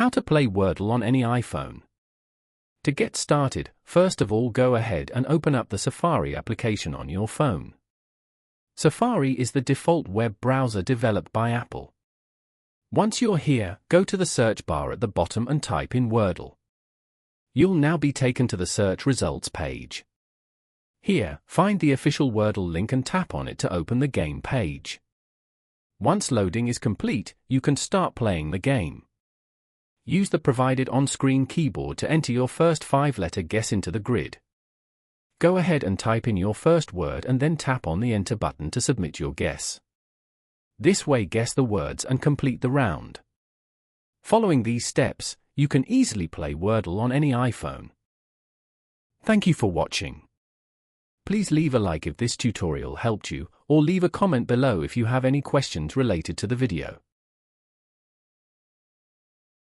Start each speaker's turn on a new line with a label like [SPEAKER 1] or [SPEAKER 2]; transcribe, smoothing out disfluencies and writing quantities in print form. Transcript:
[SPEAKER 1] How to play Wordle on any iPhone. To get started, first of all go ahead and open up the Safari application on your phone. Safari is the default web browser developed by Apple. Once you're here, go to the search bar at the bottom and type in Wordle. You'll now be taken to the search results page. Here, find the official Wordle link and tap on it to open the game page. Once loading is complete, you can start playing the game. Use the provided on-screen keyboard to enter your first 5-letter guess into the grid. Go ahead and type in your first word and then tap on the Enter button to submit your guess. This way, guess the words and complete the round. Following these steps, you can easily play Wordle on any iPhone. Thank you for watching. Please leave a like if this tutorial helped you, or leave a comment below if you have any questions related to the video.